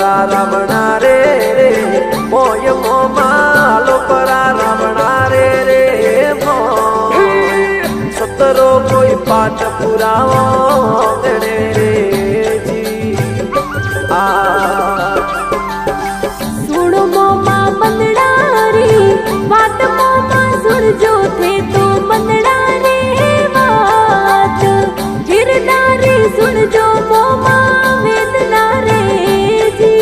परा रावणा रे रे मोय मोमा आलो परा रावणा रे रे मोय सतरो कोई पाठ पुरावो गणे रे जी आ सुनो मोमा बंदड़ा रे बात मोमा सुन जो थे तो बंदड़ा रे बात गिरदारी सुन जो मोमा वेदना रे जी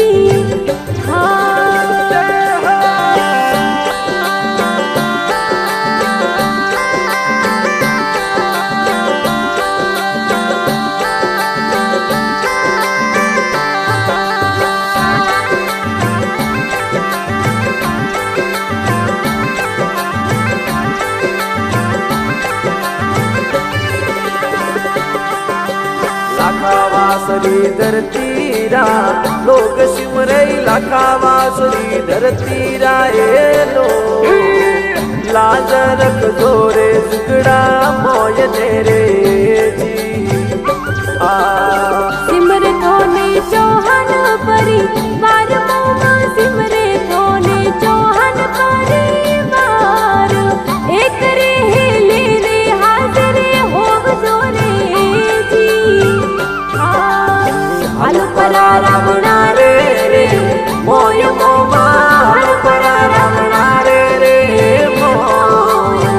लाखावासरी धरती रा लोग सिमरे लाखावासरी धरती रा ए लो लाज रख जोरे जुगड़ा मोय नेरे जी आ सिमर थोने चौहान परी बार मोमा सिमरे थोने चौहान परी बार एक रे ले रे हाजिर हो जोरे जी आलू परा रावणा रे रे मोय मोमा आलो परा रावणा रे रे मोय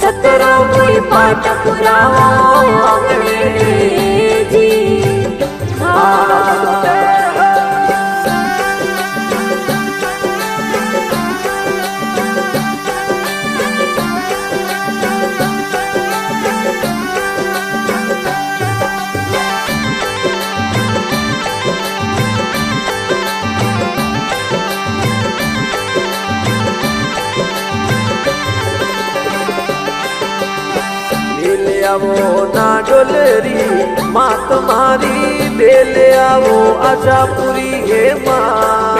सतरो कोई पाठ पुरावो गणे जी आवो ना डोलरी माँ तुम्हारी बेले आवो आशापुरी हे माँ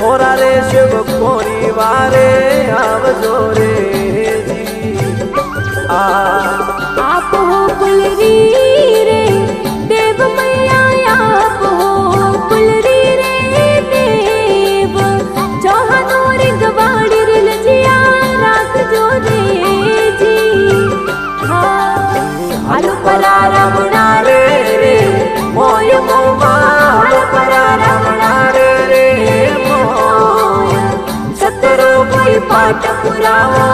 थोड़ा रे शिव कोरी वारे आव जोरे जी आ आप हो कुलरी रे देव मैया आप हो कुलरी रे देव चौहानोर गवाड़ी रे लजिया राख जो रे जी आलू परा रावणा रे रे मोय मोमा आलो परा रावणा रे रे मोय सतरो कोई पाठ पुरावो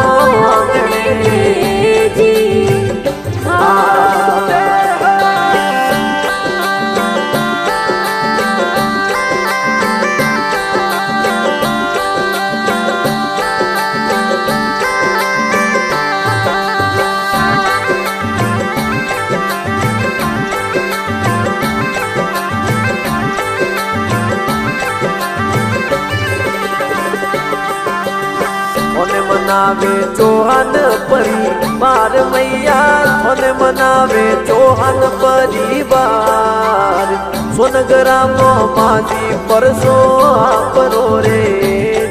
गणे जी मनावे चौहान परी बार मैया थोने मनावे चौहान परिवार सोनगरा मो माजी परसो आपरो रे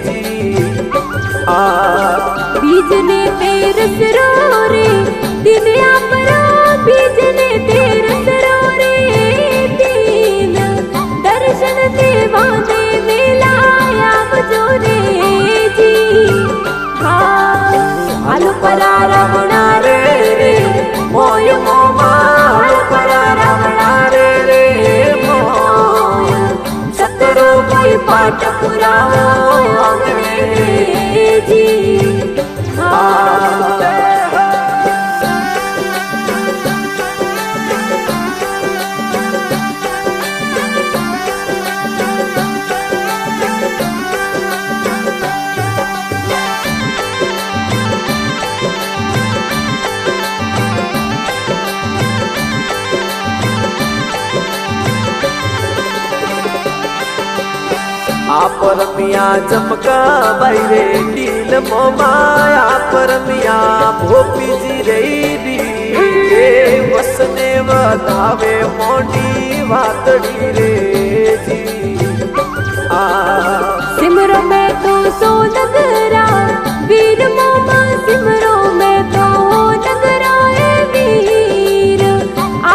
जी आ बीजने तेरस रो रे दिन आपरो बीजने तेरस रो रे दिन दर्शन देवा दे मेला आप जो रे जी आलू परा रावणा रे रे मोय मोमा आलो परा रावणा रे रे मोय सतरो कोई पाठ पुरावो गणे जी आप रमिया चमका बैरे नील मोमाया परमिया भोपी जी रे वसने वधावे मोटी वातड़ी रे जी आ सिमरो में तो सो नगरा वीर मोमा सिमरो में तो नगरा है वीर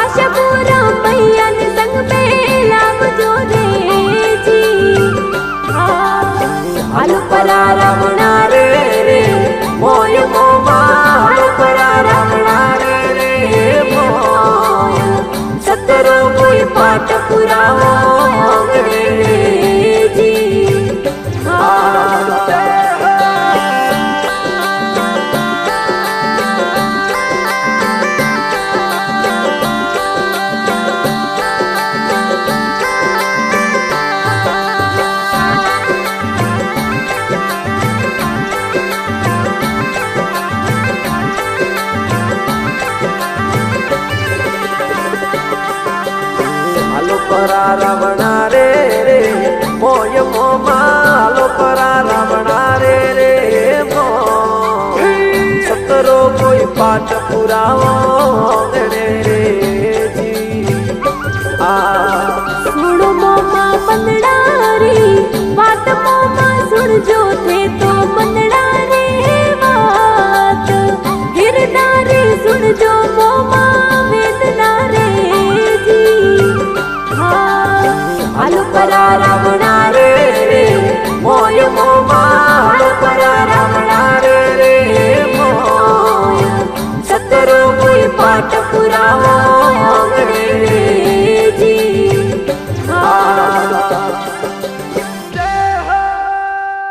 आशा पूरा मैया ने संग में लाभ जो रे जी પરા રાવણા રે રે મોય મોમાં હાલો પરા રાવણા રે રે મોય સતરો કોઈ પાઠ પુરાવો અંગ્રેજી પરા રાવણા રે રે મોય મોમાં હાલો પરા રાવણા રે રે મોય સતરો કોઈ પાઠ પુરાવો